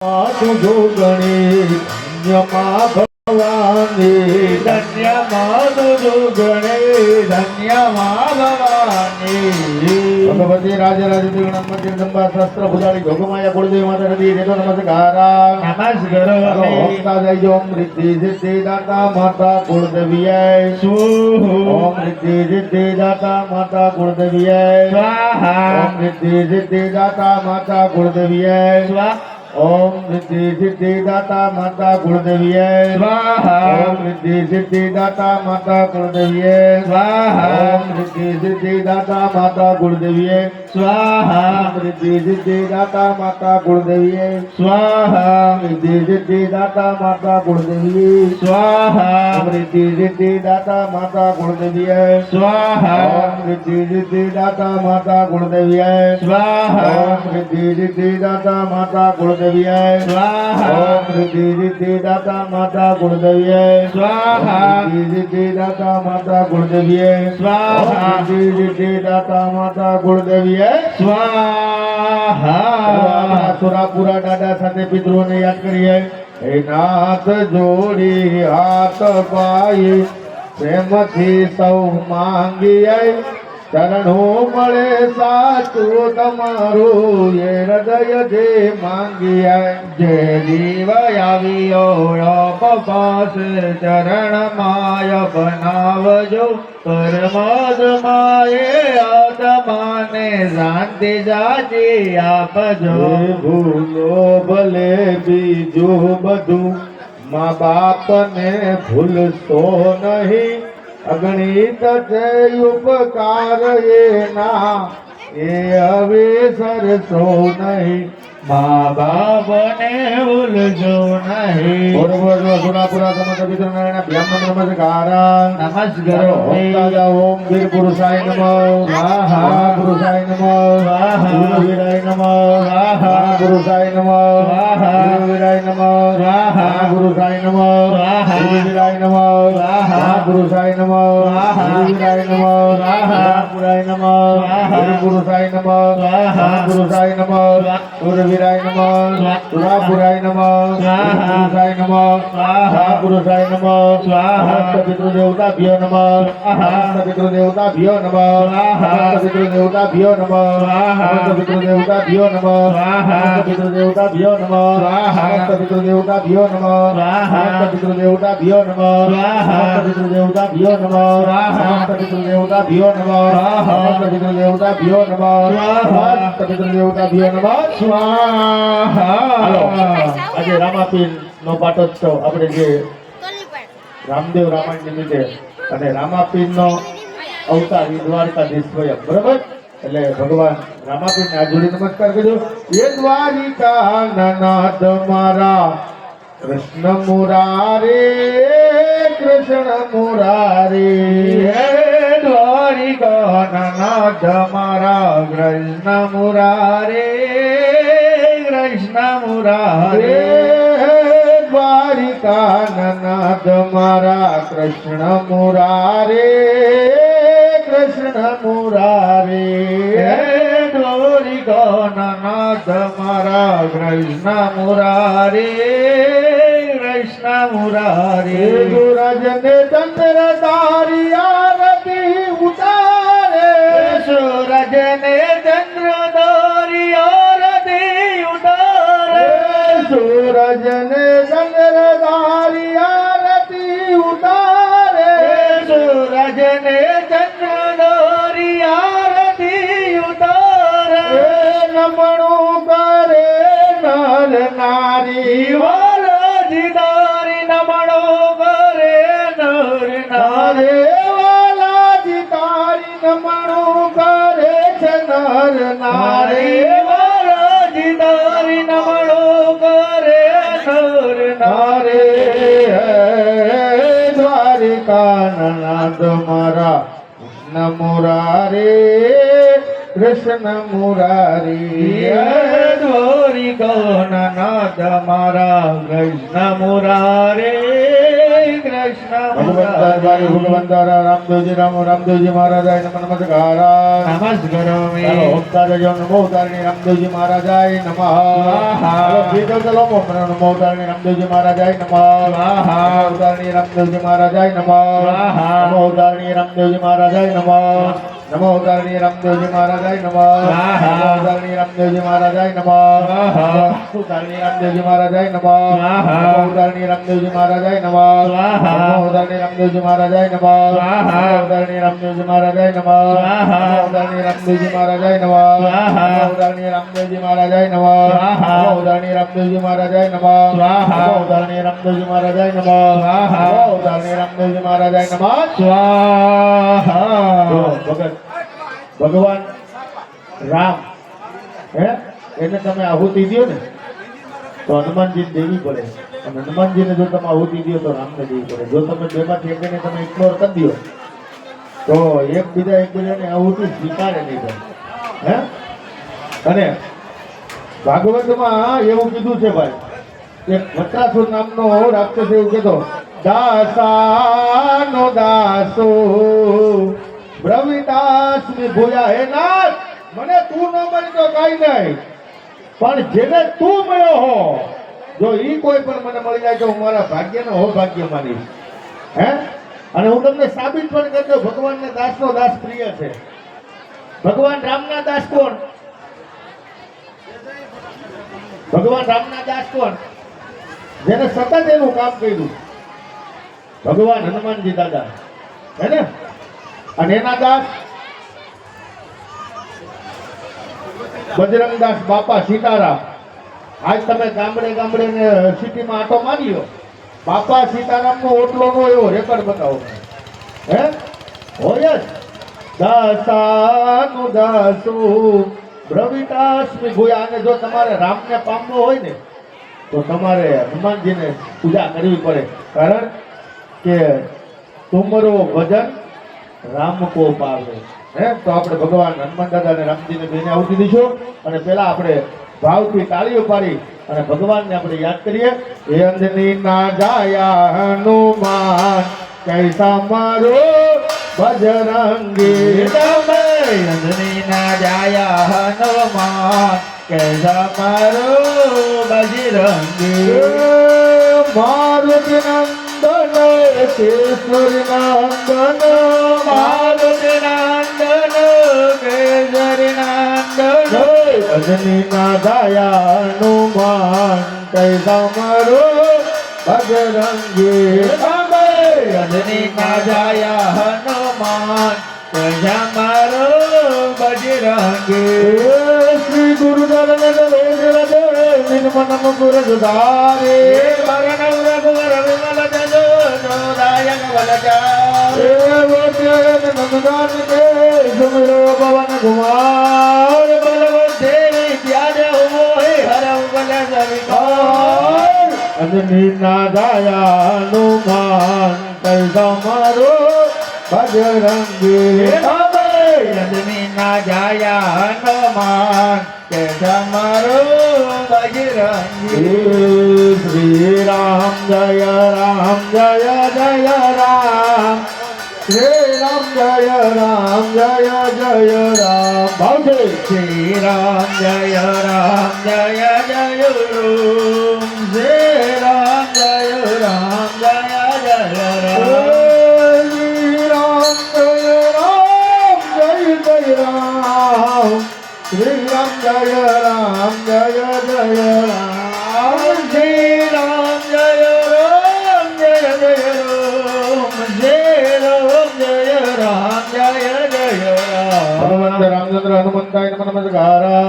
ગણી ધન્યમાં ભવાની ધન્યમાં ગણે ધન્યમાં ભવાની ભગવતી રાજરાજતી ગણપતિ જગદંબા શસ્ત્ર ભુજાળી જોગમાયા કુળદેવી માતા નદી રેતો નમસ્કારા નમસ્કારો ઓમતા જય ઓમ રિદ્ધિ સિદ્ધિ દાતા માતા કુળદેવીય ઓમ રિદ્ધિ સિદ્ધિ દાતા માતા કુળદેવીય સ્વાહા ઓમ રિદ્ધિ સિદ્ધિ દાતા માતા કુળદેવીય સ્વાહા ओम रिद्धि सिद्धि दाता माता कुलदेवीय स्वाहा ओम रिद्धि सिद्धि दाता माता कुलदेवीय स्वाहा ओम रिद्धि सिद्धि दाता माता कुलदेवीय स्वाहा ओम रिद्धि सिद्धि दाता माता कुलदेवीय स्वाहा रिद्धि सिद्धि दाता माता कुलदेवीय स्वाहा ओम रिद्धि सिद्धि दाता माता कुलदेवीय स्वाहा ओम रिद्धि सिद्धि दाता माता कुलदेवीय स्वाहा ओम रिद्धि सिद्धि दाता माता कुलदेवीय स्वाहा ओम रिद्धि सिद्धि दाता माता कुलदेवीय स्वाहा रिद्धि सिद्धि दाता माता कुलदेवीय स्वाहा रिद्धि सिद्धि दाता माता कुलदेवीय स्वाहा સુરાપુરા દાદા સાથે પિતૃઓને યાદ કરીએ. હે નાથ જોડી હાથ પાઈ પ્રેમથી સૌ માંગીએ ચરણો મળે સાચું તમારું એ હૃદય જે માંગીએ જે જીવ આવ્યો પપાસ ચરણ માય બનાવજો પરમાત્માએ આત્માને શાંતિ જાજી આપજો ભૂલો ભલે બીજું બધું મા બાપને ભૂલશો નહીં અગણિત છે ઉપકાર એના એ હવે સરસો નહીં મા બાપને ભૂલજો નહીં સુરાપુરા સમસ્ત પિતૃ નારાયણ બ્રાહ્મણ નમસ્કારા નમસ્કારો ઓમ વીર પુરુષાય નમઃ સ્વાહા પુરુષાય નમઃ સ્વાહા વીરાય નમઃ સ્વાહા પુરુષાય નમઃ સ્વાહા વીરાય નમઃ સ્વાહા પુરુષાય નમઃ સ્વાહા વીરાય નમઃ સ્વાહા પુરુષાય નમઃ સ્વાહા વીરાય નમઃ સ્વાહા પુરાય નમઃ સ્વાહા પુરુષાય નમઃ સ્વાહા પુરુષાય નમઃ વીરાય નમઃ પુરાય નમઃ સ્વાહા પુરુષાય નમઃ સ્વાહા પુરુષાય નમઃ સ્વાહા પિતૃદેવતાભ્યો નમઃ પિતૃદેવતાભ્યો નમઃ પિતૃદેવતાભ્યો નમઃ પિતૃદેવતાભ્યો નમઃ પિતૃદેવતાભ્યો નમઃ પિતૃદેવતાભ્યો નમઃ પિતૃદેવતાભ્યો નમઃ પિતૃદેવતાભ્યો નમઃ પિતૃદેવતાભ્યો નમઃ પિતૃદેવતાભ્યો નમઃ પિતૃદેવતાભ્યો નમઃ સ્વાહા. આજે રામાપીર નો પાટોત્સવ આપણે જે રામદેવ રામાયણ નિમિત્તે અને રામાપીર નો અવતાર એ દ્વારકાધીશ સ્વયં બરોબર એટલે ભગવાન રામાપીર ને આ જોડી નમસ્કાર કરજો. એ દ્વારિકા નાથ મારા કૃષ્ણ મુરારે કૃષ્ણ મુરારે હે દ્વારિકાનાથ મારા કૃષ્ણ મુરારે કૃષ્ણ મુરારે દ્વારિકાનાથ મારા કૃષ્ણ મુરારે કૃષ્ણ મુરારે હે દ્વારિકાનાથ મારા કૃષ્ણ મુરારે કૃષ્ણ મુરારે સૂરજને ચંદ્ર તારી આરતી ઉતારે સૂરજને ચંદ્ર તારી આરતી ઉતારે સૂરજને ચંદ્ર તારી આરતી ઉતારે સૂરજને ચંદ્ર તારી આરતી ઉતારે નમણું કરે નર નારી વાલાજી તારી નમણો કરે નર નારે વાલાજી તારી નમણું કરે છે નર નારી વાલાજી તારી નમણો કરે નર નારે દ્વારિકાનાથ મારા કૃષ્ણ મુરારે કૃષ્ણ મુરારી દ્વારિકાનાથ મારા કૃષ્ણ મુરારે કૃષ્ણ ભગવંતારી ભગવંતારા રામદેવજી રામ રામદેવજી મહારાજાય નમઃ નમસ્કારા નમસ્કારામિ ચાલો ઓમકાર જો નમો તારણી રામદેવજી મહારાજાય નમઃ ચાલો બીજો ચલો નમો તારણી રામદેવજી મહારાજાય નમઃ નમો તારણી રામદેવજી મહારાજાય નમઃ નમો તારણી રામદેવજી મહારાજાય નમઃ નમો તારણી રામદેવજી મહારાજાય નમઃ નમો તારણી રામદેવજી મહારાજાય નમઃ નમો તારણી રામદેવજી મહારાજાય નમઃ નમો તારણી રામદેવજી મહારાજાય નમઃ નમો તારણી રામદેવજી મહારાજાય નમઃ નમો તારણી રામદેવજી મહારાજાય નમઃ નમો તારણી રામદેવજી મહારાજાય નમઃ નમો તારણી રામદેવજી મહારાજાય નમઃ નમો તારણી રામદેવજી મહારાજાય નમઃ નમો તારણી રામદેવજી મહારાજાય નમઃ નમો તારણી રામદેવજી મહારાજાય નમઃ સ્વાહા ભગત ભગવાન રામ હે એને તમે આહુતિ દો ને તો હનુમાનજી દેવી પડે અને હનુમાનજીને જો તમે આહુતિ દો તો રામને દેવી પડે જો તમે બેમાંથી એકને તમે ઇગ્નોર કરી દો તો એકબીજાને આહુતિ સ્વીકારે નહીં કરે હે અને ભાગવતમાં એવું કીધું છે ભાઈ કે વત્રાસુર નામનો રાક્ષસ એવું કહેતો દાસાનો દાસો બ્રહ્મદાસ ની ભૂયા હે નાથ મને તું ન મળી તો કઈ નહીં પણ જેને તું મળ્યો હો જો ઈ કોઈ પણ મને મળી જાય તો હું મારા ભાગ્યનો હો ભાગ્ય માનીશ હે અને હું તમને સાબિત પણ કરી દઉં ભગવાનને દાસનો દાસ પ્રિય છે ભગવાન રામના દાસ કોણ ભગવાન રામના દાસ કોણ જેને સતત એનું કામ કર્યું ભગવાન હનુમાનજી દાદા હે ને અને એના દાસ બજરંગદાસ બાપા સીતારામ આજ તમે ગામડે ગામડે ને સિટીમાં આટો માર્યો બાપા સીતારામ નો ઓટલો નો એવો રેકોર્ડ બતાવો હે હોય જ દાસાનું દાસુ બ્રહ્મદાસ ની ભૂયા અને જો તમારે રામને પામવો હોય ને તો તમારે હનુમાનજીને પૂજા કરવી પડે કારણ કે તુમરો ભજન રામ કો પાવે હે તો આપણે ભગવાન હનુમાન દાદા અને રામજીને બેને આવતી દઈશું અને પેલા આપણે ભાવથી તાળીઓ પાડી અને ભગવાનને આપણે યાદ કરીએ હે અંજની ના જાયા હનુમાન કૈસા મારો બજરંગી તમે અંજની ના જાયા હનુમાન કેસા મારો બજરંગી મારુતિ નંદન કેસરી નંદન મારુતિ નંદન કેસરી નંદન અંજની ના જાયા હનુમાન કૈસા મારો બજરંગી તમે અંજની ના જાયા હનુમાન કેસા મારો બજરંગી શ્રી ગુરુદલ નિર્મનમ ગુરુ સુધારે ભગવાન રઘુવર વિમલ જજો જોદાયક વલજા નંદન કે સુમિરો પવન કુમાર બલવંતે ત્યાજ હોય હરમ બલ સવિકાર અંજની ના જાયા હનુમાન કૈસા મારો બજરંગી અંજની ના જાયા હનુમાન કેસા મારો બજરંગી શ્રી રામ જય રામ જય જય રામ શ્રી રામ જય રામ જય જય રામ ભાવજે શ્રી રામ જય રામ જય જય રામ શ્રી રામ જય રામ જય જય રામ શ્રી રામ જય રામ જય જય રામ શ્રી રામ જય રામ જય જય રામ શ્રી રામ જય રામ જય જય રામ શ્રી રામ જય રામ જય જય રામ હનુમંત રામચંદ્ર હનુમંતાય નમઃ નમસ્કારા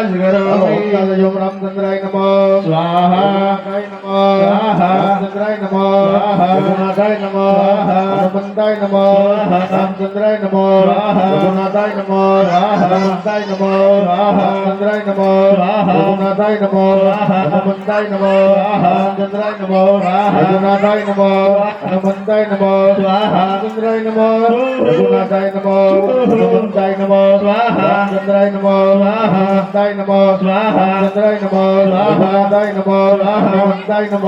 નમસ્કારામિ ઓમ રામચંદ્રાય નમઃ સ્વાહા રામચંદ્રાય નમઃ સ્વાહા રામચંદ્રાય નમઃ સ્વાહા રઘુનાથાય નમઃ સ્વાહા હનુમંતાય નમઃ સ્વાહા રામચંદ્રાય નમઃ સ્વાહા રઘુનાથાય નમઃ સ્વાહા હનુમંતાય નમઃ સ્વાહા રામચંદ્રાય નમઃ સ્વાહા રઘુનાથાય નમઃ સ્વાહા હનુમંતાય નમઃ સ્વાહા રામચંદ્રાય નમઃ સ્વાહા રઘુનાથાય નમઃ હનુમંતાય નમઃ સ્વાહા રામચંદ્રાય નમઃ રઘુનાથાય નમઃ હનુમંતાય નમઃ સ્વાહા રામચંદ્રાય નમઃ સ્વાહા હનુમંતાય નમઃ સ્વાહા રામચંદ્રાય નમઃ સ્વાહા રઘુનાથાય નમઃ સ્વાહા હનુમંતાય નમઃ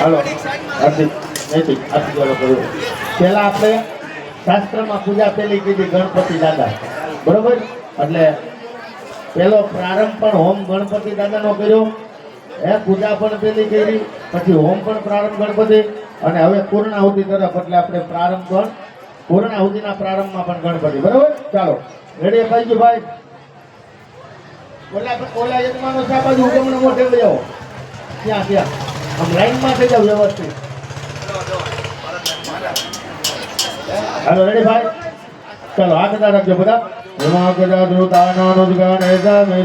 હાલો હાર્દિક નૈતિક આશીર્વાદ કર્યો. પહેલા આપણે શાસ્ત્રમાં પૂજા પેલી કીધી ગણપતિ દાદા, બરોબર? એટલે પેલો પ્રારંભ પણ હોમ ગણપતિ દાદાનો કર્યો, પૂજા પણ પેલી કરી, પછી હોમ પણ પ્રારંભ ગણપતિ, અને હવે પૂર્ણાહુતિ તરફ એટલે આપણે પ્રારંભ પણ પૂર્ણાહુતિના પ્રારંભમાં પણ ગણપતિ, બરોબર? ચાલો રેડી અપાઈજી ભાઈ. ઓલા યજમાનો છે આ બાજુ ઉગમણો મોઢે લઈ આવો, ત્યાં આમ લાઈનમાં થઈ જાવ વ્યવસ્થિત. હાલો રેડી ભાઈ, ચાલો આ કદા રાખજો બધા. નમો ગજાનનમ નમો નમો વિનાયકમ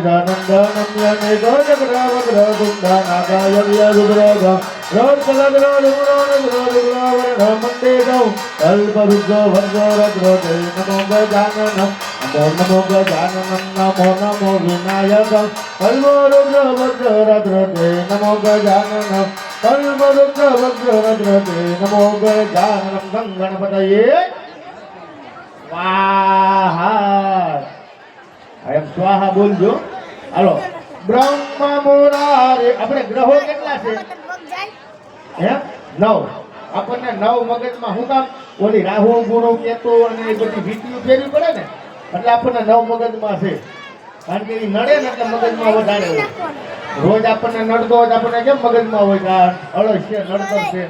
કલ્પવૃક્ષ વજ્રરદ્રતે નમો ગજાનનમ કલ્પવૃક્ષ વજ્રરદ્રતે નમો ગજાનનમ ગણપતયે સ્વાહા. એમ સ્વાહા બોલજો. હાલો બ્રહ્મા મુરારે. આપણે ગ્રહો કેટલા છે? હે 9. આપણને 9 મગજમાં શું કામ? ઓલી રાહુ ગુરુ કેતુ અને એ બધી ભીતિઓ ફેરવી પડે ને, એટલે આપણને 9 મગજમાં છે. કારણ કે એ નડે ને એટલે મગજમાં વધારે હોય. રોજ આપણને નડતો હોય આપણને કેમ મગજમાં હોય કે અળસ છે, નડતો છે,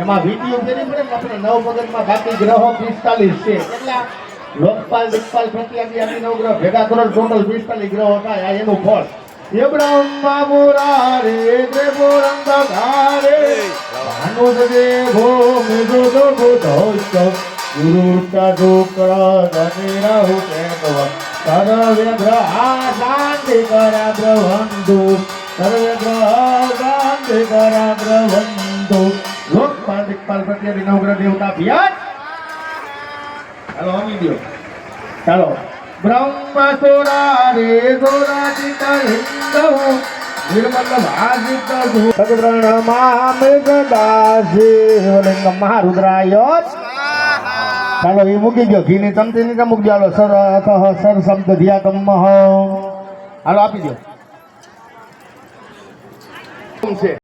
એમાં ભીતિઓ ફેરવી પડે ને આપણે 9 મગજમાં. બાકી ગ્રહો 45 છે. કેટલા? લોકપાલ દિક્પાલ પ્રત્યાદી આદિ 9 ગ્રહ ભેગા કરો ટોટલ 45 ગ્રહો થાય. આ એનું ફળ. એ બ્રહ્મા મુરારે દેવોરંગધારે ભાનુદેવો મેઘો બુધોસ્ત ગુરુ શુક્ર ધનિ રાહુ કેતવ સર્વે ગ્રહ શાંતિ કરા બ્રહ્મંતુ સર્વે ગ્રહ શાંતિ કરા બ્રહ્મંતુ. લોકપાલ દિક્પાલ પ્રત્યાદી 9 ગ્રહ દેવતા ભિયાન. હાલો અમી દો. ચાલો બ્રહ્મસુરારે સુરાજિતા હિંદુ નિર્મલ ભાજિત સગૃણમામિ ગદાસી ઓલિંગ મહારુદ્રાય. ચાલો એ મૂકી ગયો. ઘીની ચમચી ની મૂકી દો. સર સર શબ્દ ધ્યાતમ. હાલો આપી દો. છે